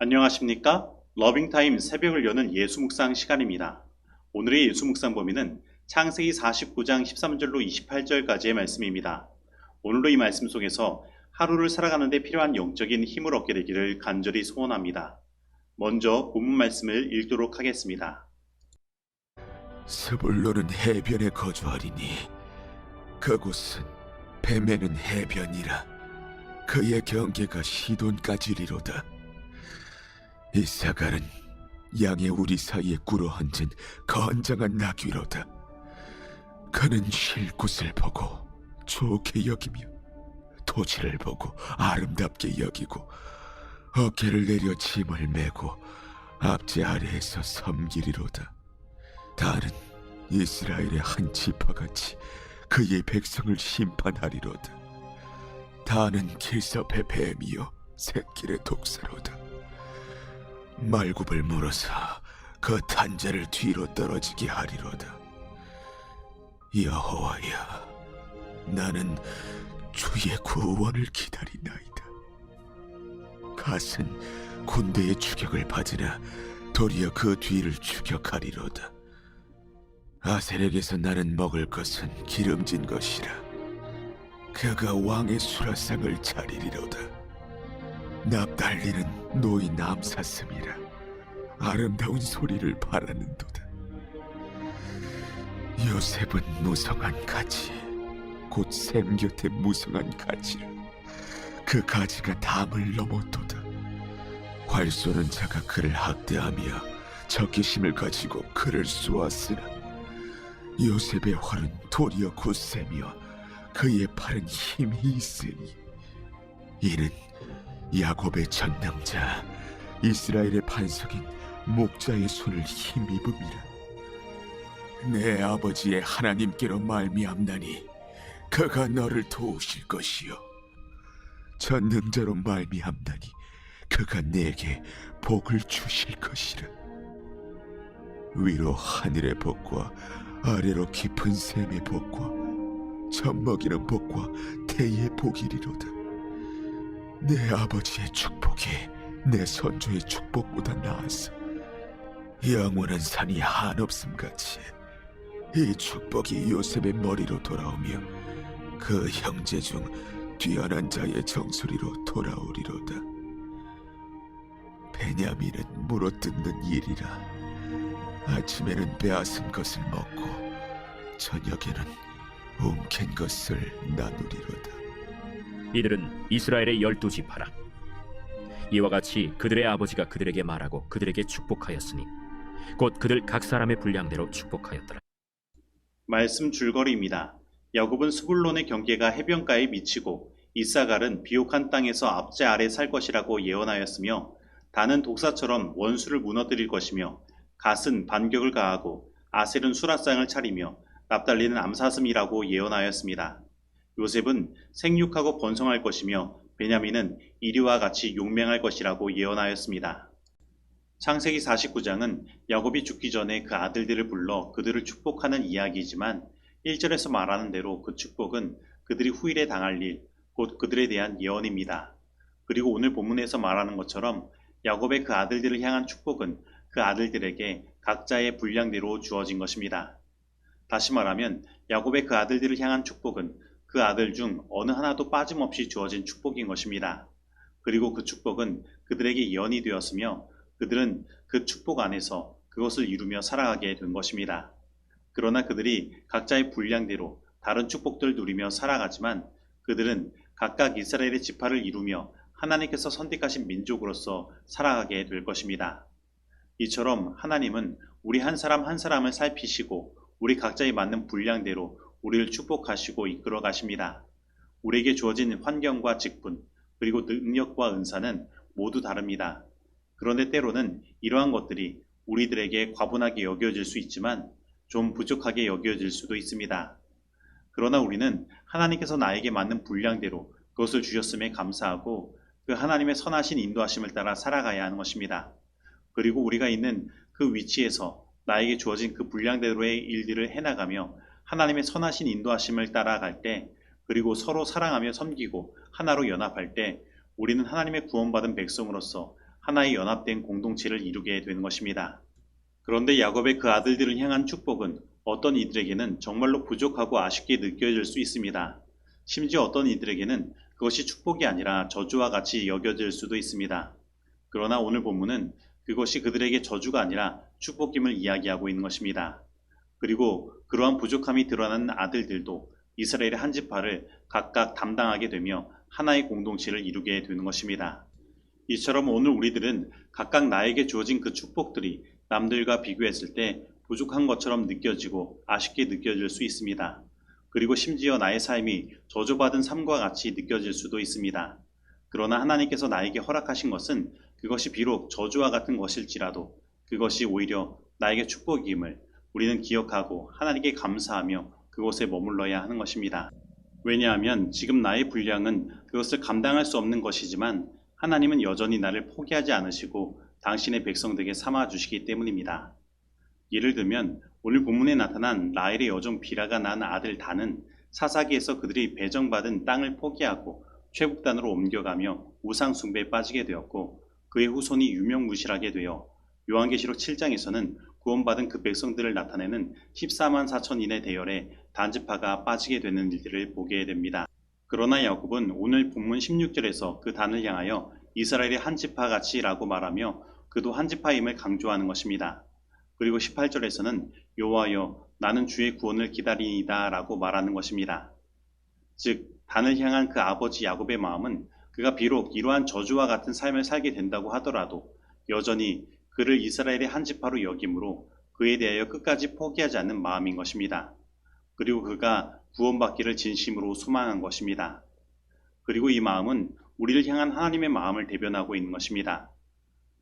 안녕하십니까? 러빙타임 새벽을 여는 예수묵상 시간입니다. 오늘의 예수묵상 범위는 창세기 49장 13절로 28절까지의 말씀입니다. 오늘도 이 말씀 속에서 하루를 살아가는 데 필요한 영적인 힘을 얻게 되기를 간절히 소원합니다. 먼저 본문 말씀을 읽도록 하겠습니다. 스불론은 해변에 거주하리니 그곳은 뱀에는 해변이라 그의 경계가 시돈까지리로다. 이사갈은 양의 우리 사이에 꿇어앉은 건장한 나귀로다. 그는 쉴 곳을 보고 좋게 여기며 토지를 보고 아름답게 여기고 어깨를 내려 짐을 메고 앞제 아래에서 섬기리로다. 다는 이스라엘의 한 지파같이 그의 백성을 심판하리로다. 다는 길섭의 뱀이요 새길의 독사로다. 말굽을 물어서 그 탄자를 뒤로 떨어지게 하리로다. 여호와야, 나는 주의 구원을 기다리나이다. 갓은 군대의 추격을 받으나 도리어 그 뒤를 추격하리로다. 아셀에게서 나는 먹을 것은 기름진 것이라 그가 왕의 수라상을 차리리로다. 납달리는 노인 암사슴이라 아름다운 소리를 바라는도다. 요셉은 무성한 가지 곧 샘 곁에 무성한 가지라 그 가지가 담을 넘었도다. 활 쏘는 자가 그를 학대하며 적개심을 가지고 그를 쏘았으나 요셉의 활은 도리어 굳세며 그의 팔은 힘이 있으니 이는 야곱의 전능자 이스라엘의 반석인 목자의 손을 힘입음이라. 내 아버지의 하나님께로 말미암나니 그가 너를 도우실 것이요 전능자로 말미암나니 그가 내게 복을 주실 것이라. 위로 하늘의 복과 아래로 깊은 샘의 복과 젖먹이는 복과 태의 복이리로다. 내 아버지의 축복이 내 선조의 축복보다 나아서 영원한 산이 한없음같이 이 축복이 요셉의 머리로 돌아오며 그 형제 중 뛰어난 자의 정수리로 돌아오리로다. 베냐민은 물어뜯는 일이라 아침에는 빼앗은 것을 먹고 저녁에는 움킨 것을 나누리로다. 이들은 이스라엘의 12지파라. 이와 같이 그들의 아버지가 그들에게 말하고 그들에게 축복하였으니 곧 그들 각 사람의 분량대로 축복하였더라. 말씀 줄거리입니다. 야곱은 스불론의 경계가 해변가에 미치고 이사갈은 비옥한 땅에서 앞제 아래 살 것이라고 예언하였으며 다는 독사처럼 원수를 무너뜨릴 것이며 갓은 반격을 가하고 아셀은 수라상을 차리며 납달리는 암사슴이라고 예언하였습니다. 요셉은 생육하고 번성할 것이며 베냐민은 이리와 같이 용맹할 것이라고 예언하였습니다. 창세기 49장은 야곱이 죽기 전에 그 아들들을 불러 그들을 축복하는 이야기이지만 1절에서 말하는 대로 그 축복은 그들이 후일에 당할 일, 곧 그들에 대한 예언입니다. 그리고 오늘 본문에서 말하는 것처럼 야곱의 그 아들들을 향한 축복은 그 아들들에게 각자의 분량대로 주어진 것입니다. 다시 말하면 야곱의 그 아들들을 향한 축복은 그 아들 중 어느 하나도 빠짐없이 주어진 축복인 것입니다. 그리고 그 축복은 그들에게 예언이 되었으며 그들은 그 축복 안에서 그것을 이루며 살아가게 된 것입니다. 그러나 그들이 각자의 분량대로 다른 축복들을 누리며 살아가지만 그들은 각각 이스라엘의 지파를 이루며 하나님께서 선택하신 민족으로서 살아가게 될 것입니다. 이처럼 하나님은 우리 한 사람 한 사람을 살피시고 우리 각자에 맞는 분량대로 우리를 축복하시고 이끌어 가십니다. 우리에게 주어진 환경과 직분, 그리고 능력과 은사는 모두 다릅니다. 그런데 때로는 이러한 것들이 우리들에게 과분하게 여겨질 수 있지만 좀 부족하게 여겨질 수도 있습니다. 그러나 우리는 하나님께서 나에게 맞는 분량대로 그것을 주셨음에 감사하고 그 하나님의 선하신 인도하심을 따라 살아가야 하는 것입니다. 그리고 우리가 있는 그 위치에서 나에게 주어진 그 분량대로의 일들을 해나가며 하나님의 선하신 인도하심을 따라갈 때, 그리고 서로 사랑하며 섬기고 하나로 연합할 때 우리는 하나님의 구원받은 백성으로서 하나의 연합된 공동체를 이루게 되는 것입니다. 그런데 야곱의 그 아들들을 향한 축복은 어떤 이들에게는 정말로 부족하고 아쉽게 느껴질 수 있습니다. 심지어 어떤 이들에게는 그것이 축복이 아니라 저주와 같이 여겨질 수도 있습니다. 그러나 오늘 본문은 그것이 그들에게 저주가 아니라 축복임을 이야기하고 있는 것입니다. 그리고 그러한 부족함이 드러나는 아들들도 이스라엘의 한 지파를 각각 담당하게 되며 하나의 공동체를 이루게 되는 것입니다. 이처럼 오늘 우리들은 각각 나에게 주어진 그 축복들이 남들과 비교했을 때 부족한 것처럼 느껴지고 아쉽게 느껴질 수 있습니다. 그리고 심지어 나의 삶이 저주받은 삶과 같이 느껴질 수도 있습니다. 그러나 하나님께서 나에게 허락하신 것은 그것이 비록 저주와 같은 것일지라도 그것이 오히려 나에게 축복임을 우리는 기억하고 하나님께 감사하며 그곳에 머물러야 하는 것입니다. 왜냐하면 지금 나의 분량은 그것을 감당할 수 없는 것이지만 하나님은 여전히 나를 포기하지 않으시고 당신의 백성들에게 삼아 주시기 때문입니다. 예를 들면 오늘 본문에 나타난 라헬의 여종 비라가 낳은 아들 단은 사사기에서 그들이 배정받은 땅을 포기하고 최북단으로 옮겨가며 우상 숭배에 빠지게 되었고 그의 후손이 유명무실하게 되어 요한계시록 7장에서는 구원받은 그 백성들을 나타내는 14만 4천인의 대열에 단지파가 빠지게 되는 일들을 보게 됩니다. 그러나 야곱은 오늘 본문 16절에서 그 단을 향하여 이스라엘의 한 지파같이라고 말하며 그도 한 지파임을 강조하는 것입니다. 그리고 18절에서는 여호와여 나는 주의 구원을 기다리이다 라고 말하는 것입니다. 즉 단을 향한 그 아버지 야곱의 마음은 그가 비록 이러한 저주와 같은 삶을 살게 된다고 하더라도 여전히 그를 이스라엘의 한 지파로 여김으로 그에 대하여 끝까지 포기하지 않는 마음인 것입니다. 그리고 그가 구원받기를 진심으로 소망한 것입니다. 그리고 이 마음은 우리를 향한 하나님의 마음을 대변하고 있는 것입니다.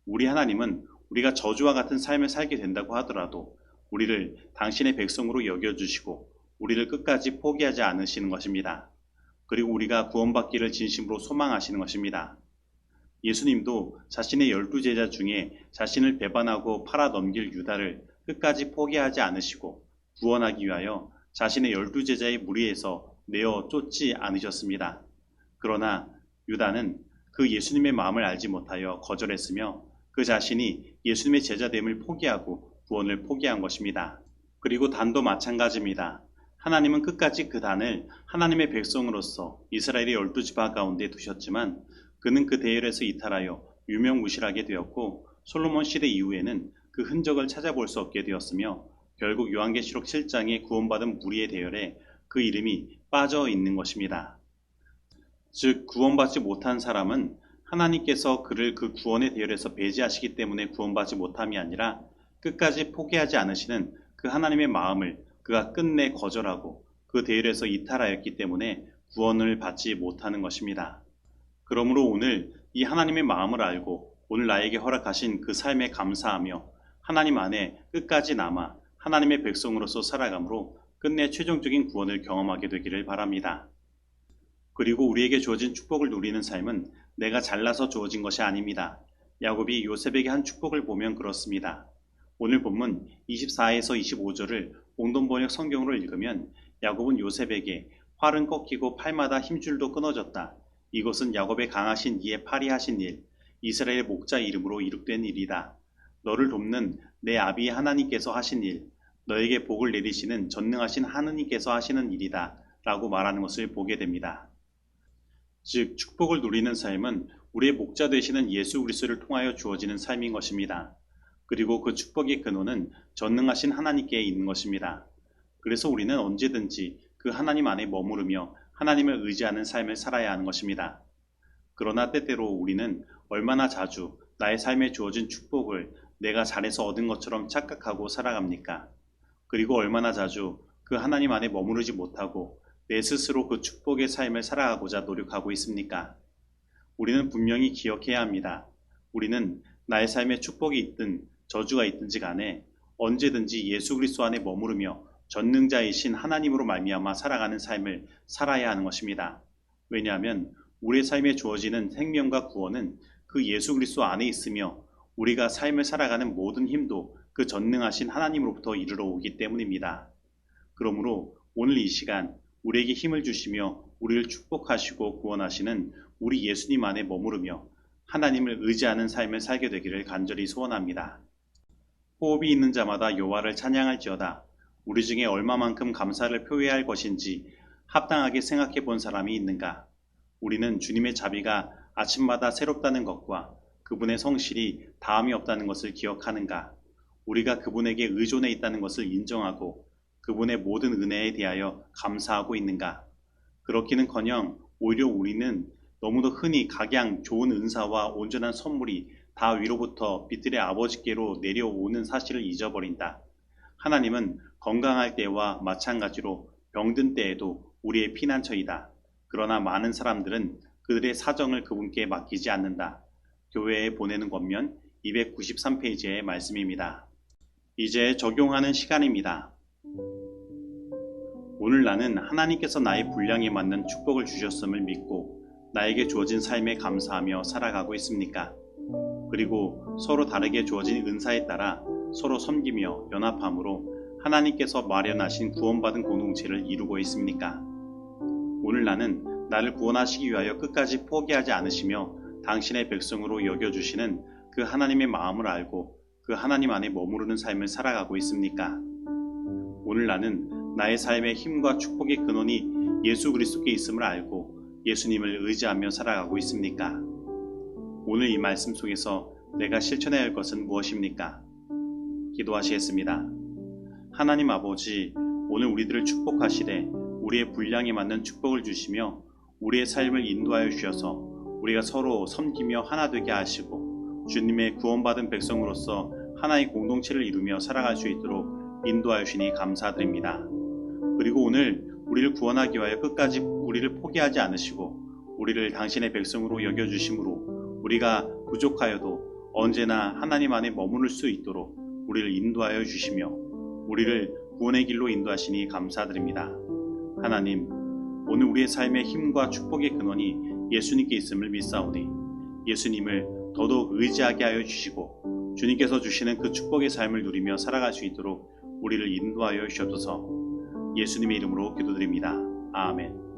우리 하나님은 우리가 저주와 같은 삶을 살게 된다고 하더라도 우리를 당신의 백성으로 여겨주시고 우리를 끝까지 포기하지 않으시는 것입니다. 그리고 우리가 구원받기를 진심으로 소망하시는 것입니다. 예수님도 자신의 12제자 중에 자신을 배반하고 팔아 넘길 유다를 끝까지 포기하지 않으시고 구원하기 위하여 자신의 12제자의 무리에서 내어 쫓지 않으셨습니다. 그러나 유다는 그 예수님의 마음을 알지 못하여 거절했으며 그 자신이 예수님의 제자됨을 포기하고 구원을 포기한 것입니다. 그리고 단도 마찬가지입니다. 하나님은 끝까지 그 단을 하나님의 백성으로서 이스라엘의 12지파 가운데 두셨지만 그는 그 대열에서 이탈하여 유명무실하게 되었고 솔로몬 시대 이후에는 그 흔적을 찾아볼 수 없게 되었으며 결국 요한계시록 7장의 구원받은 무리의 대열에 그 이름이 빠져 있는 것입니다. 즉 구원받지 못한 사람은 하나님께서 그를 그 구원의 대열에서 배제하시기 때문에 구원받지 못함이 아니라 끝까지 포기하지 않으시는 그 하나님의 마음을 그가 끝내 거절하고 그 대열에서 이탈하였기 때문에 구원을 받지 못하는 것입니다. 그러므로 오늘 이 하나님의 마음을 알고 오늘 나에게 허락하신 그 삶에 감사하며 하나님 안에 끝까지 남아 하나님의 백성으로서 살아감으로 끝내 최종적인 구원을 경험하게 되기를 바랍니다. 그리고 우리에게 주어진 축복을 누리는 삶은 내가 잘나서 주어진 것이 아닙니다. 야곱이 요셉에게 한 축복을 보면 그렇습니다. 오늘 본문 24에서 25절을 공동번역 성경으로 읽으면 야곱은 요셉에게 활은 꺾이고 팔마다 힘줄도 끊어졌다. 이것은 야곱의 강하신 이의 팔이 하신 일, 이스라엘의 목자 이름으로 이룩된 일이다. 너를 돕는 내 아비 하나님께서 하신 일, 너에게 복을 내리시는 전능하신 하느님께서 하시는 일이다. 라고 말하는 것을 보게 됩니다. 즉 축복을 누리는 삶은 우리의 목자 되시는 예수 그리스도를 통하여 주어지는 삶인 것입니다. 그리고 그 축복의 근원은 전능하신 하나님께 있는 것입니다. 그래서 우리는 언제든지 그 하나님 안에 머무르며 하나님을 의지하는 삶을 살아야 하는 것입니다. 그러나 때때로 우리는 얼마나 자주 나의 삶에 주어진 축복을 내가 잘해서 얻은 것처럼 착각하고 살아갑니까? 그리고 얼마나 자주 그 하나님 안에 머무르지 못하고 내 스스로 그 축복의 삶을 살아가고자 노력하고 있습니까? 우리는 분명히 기억해야 합니다. 우리는 나의 삶에 축복이 있든 저주가 있든지 간에 언제든지 예수 그리스도 안에 머무르며 전능자이신 하나님으로 말미암아 살아가는 삶을 살아야 하는 것입니다. 왜냐하면 우리의 삶에 주어지는 생명과 구원은 그 예수 그리스도 안에 있으며 우리가 삶을 살아가는 모든 힘도 그 전능하신 하나님으로부터 이르러 오기 때문입니다. 그러므로 오늘 이 시간 우리에게 힘을 주시며 우리를 축복하시고 구원하시는 우리 예수님 안에 머무르며 하나님을 의지하는 삶을 살게 되기를 간절히 소원합니다. 호흡이 있는 자마다 여호와를 찬양할지어다. 우리 중에 얼마만큼 감사를 표해야 할 것인지 합당하게 생각해 본 사람이 있는가? 우리는 주님의 자비가 아침마다 새롭다는 것과 그분의 성실이 다함이 없다는 것을 기억하는가? 우리가 그분에게 의존해 있다는 것을 인정하고 그분의 모든 은혜에 대하여 감사하고 있는가? 그렇기는커녕 오히려 우리는 너무도 흔히 각양 좋은 은사와 온전한 선물이 다 위로부터 빛들의 아버지께로 내려오는 사실을 잊어버린다. 하나님은 건강할 때와 마찬가지로 병든 때에도 우리의 피난처이다. 그러나 많은 사람들은 그들의 사정을 그분께 맡기지 않는다. 교회에 보내는 권면 293페이지의 말씀입니다. 이제 적용하는 시간입니다. 오늘 나는 하나님께서 나의 분량에 맞는 축복을 주셨음을 믿고 나에게 주어진 삶에 감사하며 살아가고 있습니까? 그리고 서로 다르게 주어진 은사에 따라 서로 섬기며 연합함으로 하나님께서 마련하신 구원받은 공동체를 이루고 있습니까? 오늘 나는 나를 구원하시기 위하여 끝까지 포기하지 않으시며 당신의 백성으로 여겨주시는 그 하나님의 마음을 알고 그 하나님 안에 머무르는 삶을 살아가고 있습니까? 오늘 나는 나의 삶의 힘과 축복의 근원이 예수 그리스도께 있음을 알고 예수님을 의지하며 살아가고 있습니까? 오늘 이 말씀 속에서 내가 실천해야 할 것은 무엇입니까? 기도하시겠습니다. 하나님 아버지, 오늘 우리들을 축복하시되 우리의 분량에 맞는 축복을 주시며 우리의 삶을 인도하여 주셔서 우리가 서로 섬기며 하나 되게 하시고 주님의 구원받은 백성으로서 하나의 공동체를 이루며 살아갈 수 있도록 인도하여 주시니 감사드립니다. 그리고 오늘 우리를 구원하기 위하여 끝까지 우리를 포기하지 않으시고 우리를 당신의 백성으로 여겨주심으로 우리가 부족하여도 언제나 하나님 안에 머무를 수 있도록 우리를 인도하여 주시며 우리를 구원의 길로 인도하시니 감사드립니다. 하나님, 오늘 우리의 삶의 힘과 축복의 근원이 예수님께 있음을 믿사오니 예수님을 더더욱 의지하게 하여 주시고 주님께서 주시는 그 축복의 삶을 누리며 살아갈 수 있도록 우리를 인도하여 주셔서 예수님의 이름으로 기도드립니다. 아멘.